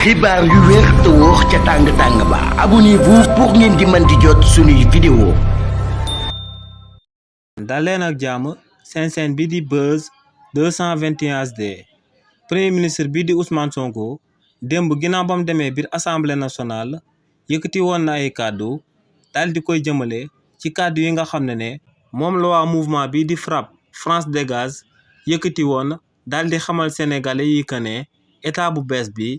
xibaar yu wér te wóor ca tàng ba abonnez-vous pour ngeen di mën di jot suñuy vidéo. daleen ak jàmm seen chaîne bi di Buzz 221 HD premier ministre bi di Ousmane Sonko démb ginnaaw ba mu demee biir assemblée nationale yëkkati woon na ay kàddu daal di koy jëmale ci kàddu yi nga xam ne moom la waa mouvement bi di FRAPP France Dégage yëkkati woon daal di xamal sénégalais yi que ne état bu bees bi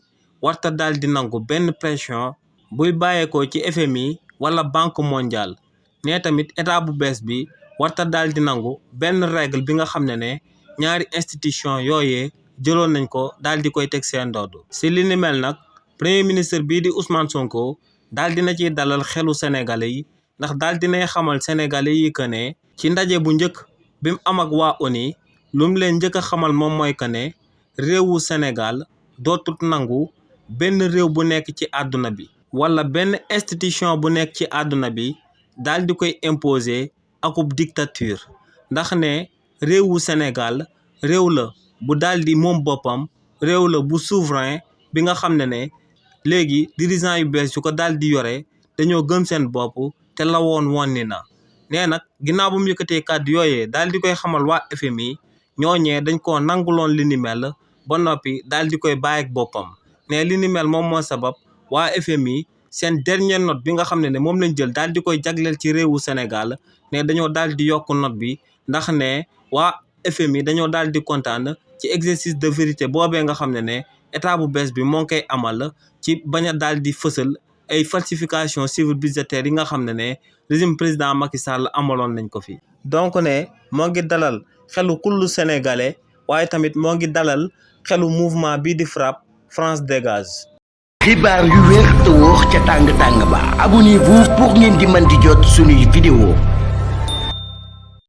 warta daal di nangu benn pression buy bàyyeekoo ci FMI wala banque mondiale ne tamit état bu bees bi warta daal di nangu benn règle bi nga xam ne ñaari institution yooyee jëloon nañ ko daal di koy teg seen ndodd si li ni mel nag premier ministre bii di Ousmane Sonko daal dina ciy dalal xelu sénégalais yi ndax daal dinay xamal sénégalais yi que ne ci ndaje bu njëkk bi mu am ak waa ONU lu mu leen njëkk a xamal moom mooy que ne réewu Sénégal dootut nangu benn réew bu nekk ci àdduna bi wala benn institution bu nekk ci àdduna bi daal di koy imposer akub dictature ndax ne réewu Sénégal réew la bu daal di moom boppam réew la bu souverain bi nga xam ne léegi dirigeant yu bees yu ko daal di yore dañoo gëm seen bopp te la woon ni na nee nag ginnaaw bu mu yëkkatee kàddu yooyee daal di koy xamal waa FMI ñooñee dañ koo nanguloon li ni mel ba noppi daal di koy bàyyi ak boppam ne li ni mel moom moo sabab waa FMI seen dernière note bi nga xam ne moom lañ jël daal di koy jagleel ci réewu Sénégal ne dañoo daal di yokk note bi ndax ne waa FMI dañoo daal di kontaan ci exercice de vérité boobee nga xam ne état bu bees bi moo ngi koy amal ci bañ a daal di fësal ay falsification civile budgétaire yi nga xam ne régime président Macky Sall amaloon nañ ko fi. donc ne moo ngi dalal xelu kullu sénégalais waaye tamit moo ngi dalal xelu mouvement bii di FRAPP France Dégage. xibaar yu wér te wóor ca tàng ba abonnez-vous pour ngeen di mën di jot suñuy vidéo.